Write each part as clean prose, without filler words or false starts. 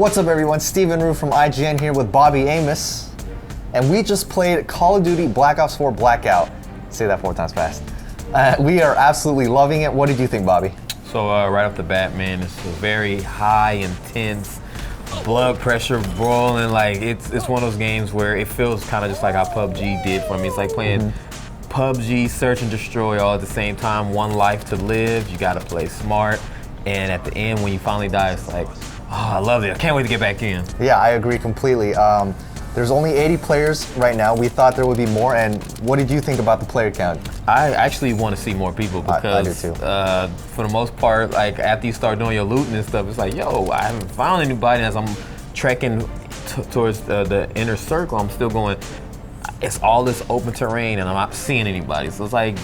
What's up, everyone? Steven Rue from IGN here with Bobby Amos. And we just played Call of Duty Black Ops 4 Blackout. Say that 4 times fast. We are absolutely loving it. What did you think, Bobby? So right off the bat, man, it's a very high, intense, blood pressure boiling. Like it's one of those games where it feels kind of just like how PUBG did for me. It's like playing PUBG, search and destroy all at the same time. One life to live. You got to play smart. And at the end, when you finally die, it's like, oh, I love it. I can't wait to get back in. Yeah, I agree completely. There's only 80 players right now. We thought there would be more. And what did you think about the player count? I actually want to see more people because I do too. For the most part, like after you start doing your looting and stuff, it's like, yo, I haven't found anybody. As I'm trekking towards the inner circle, I'm still going, it's all this open terrain and I'm not seeing anybody. So it's like,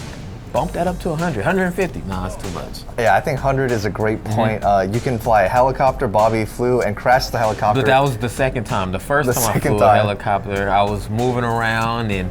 bump that up to 100, 150. Nah, it's too much. Yeah, I think 100 is a great point. You can fly a helicopter. Bobby flew and crashed the helicopter. But that was the second time. The first time I flew a helicopter, I was moving around and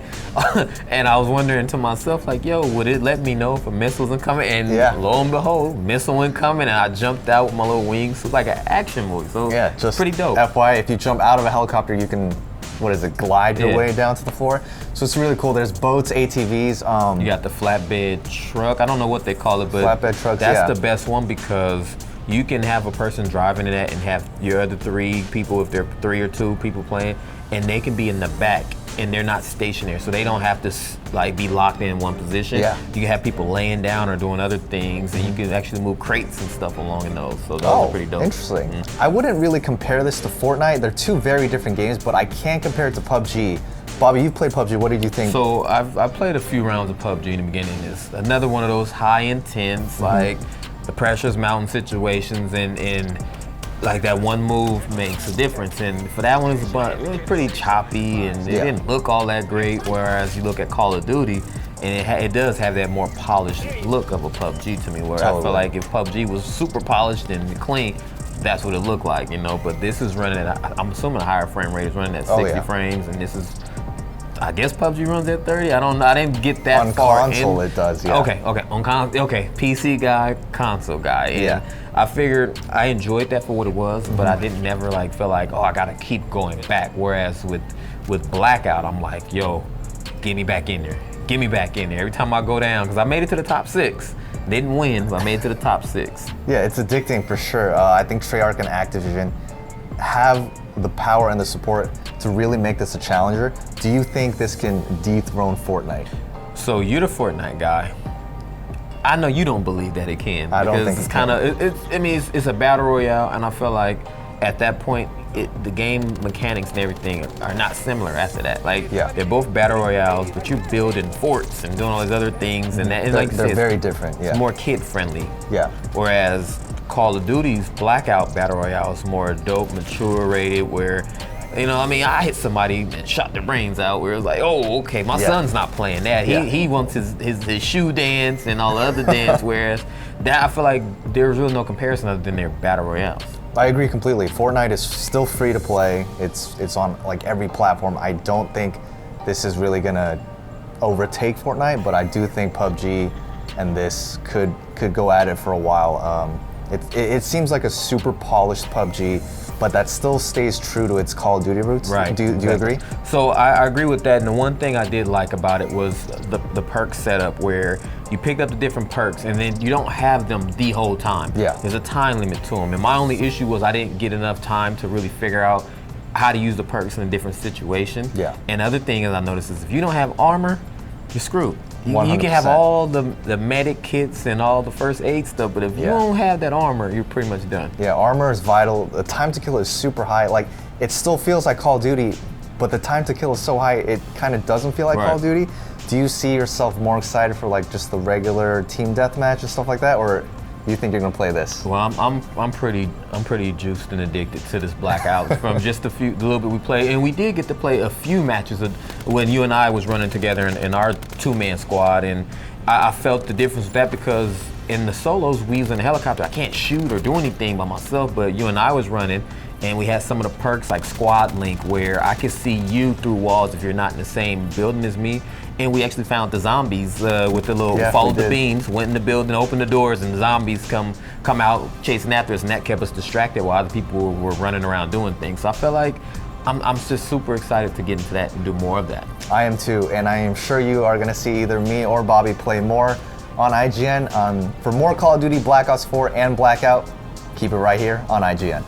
and I was wondering to myself, like, yo, would it let me know if a missile wasn't coming? And lo and behold, missile wasn't coming, and I jumped out with my little wings. So it's like an action movie. So yeah, just pretty dope. FYI, if you jump out of a helicopter, you can, what is it, glide your way down to the floor. So it's really cool. There's boats, ATVs. You got the flatbed truck. I don't know what they call it, but flatbed trucks, that's the best one because you can have a person driving in that and have your other 3 people, if they're 3 or 2 people playing, and they can be in the back and they're not stationary, so they don't have to like be locked in one position. Yeah. You can have people laying down or doing other things, and you can actually move crates and stuff along in those. So those are pretty dope. Interesting. I wouldn't really compare this to Fortnite. They're 2 very different games, but I can compare it to PUBG. Bobby, you played PUBG. What did you think? So I've played a few rounds of PUBG in the beginning. It's another one of those high intense, like the pressure's mounting situations, and like that one move makes a difference. And for that one, it was pretty choppy and it didn't look all that great. Whereas you look at Call of Duty, and it does have that more polished look of a PUBG to me. Where I feel like if PUBG was super polished and clean, that's what it looked like, you know. But this is running at, I'm assuming a higher frame rate is running at 60 frames, and this is, I guess PUBG runs at 30. I didn't get that far. On console it does, Okay, on console, PC guy, console guy. And I figured I enjoyed that for what it was, but I didn't never like feel like, oh, I gotta keep going back. Whereas with Blackout, I'm like, yo, get me back in there. Get me back in there. Every time I go down, because I made it to the top 6. Didn't win, but I made it to the top 6. Yeah, it's addicting for sure. I think Treyarch and Activision have the power and the support to really make this a challenger. Do you think this can dethrone Fortnite? So you're the Fortnite guy. I know you don't believe that it can. I don't think it's kind of. It's a battle royale, and I feel like at that point, the game mechanics and everything are not similar after that. Like they're both battle royales, but you're building forts and doing all these other things, and that like they're very different. Yeah, it's more kid friendly. Yeah. Whereas Call of Duty's Blackout battle royale is more adult, mature rated, where, you know, I mean, I hit somebody and shot their brains out. Where it was like, oh, okay, my son's not playing that. He wants his shoe dance and all the other dance. Whereas that, I feel like there's really no comparison other than their battle royales. I agree completely. Fortnite is still free to play. It's on like every platform. I don't think this is really gonna overtake Fortnite, but I do think PUBG and this could go at it for a while. It seems like a super polished PUBG, but that still stays true to its Call of Duty roots. Right. Do you agree? So I agree with that, and the one thing I did like about it was the perk setup, where you picked up the different perks and then you don't have them the whole time. Yeah. There's a time limit to them, and my only issue was I didn't get enough time to really figure out how to use the perks in a different situation. Yeah. And the other thing is I noticed is if you don't have armor, you're screwed. You 100%. can have all the medic kits and all the first aid stuff, but if you don't have that armor, you're pretty much done. Yeah, armor is vital. The time to kill is super high. Like, it still feels like Call of Duty, but the time to kill is so high, it kind of doesn't feel like Call of Duty. Do you see yourself more excited for like just the regular team deathmatch and stuff like that, or do you think you're gonna play this? Well, I'm pretty juiced and addicted to this Blackout from just the little bit we played, and we did get to play a few matches when you and I was running together in our 2-man squad, and I felt the difference with that because in the solos, we was in a helicopter. I can't shoot or do anything by myself, but you and I was running, And we had some of the perks like Squad Link, where I could see you through walls if you're not in the same building as me. And we actually found the zombies with the little follow the beams, went in the building, opened the doors, and the zombies come out chasing after us, and that kept us distracted while other people were running around doing things. So I feel like I'm just super excited to get into that and do more of that. I am too, and I am sure you are going to see either me or Bobby play more on IGN. For more Call of Duty Black Ops 4 and Blackout, keep it right here on IGN.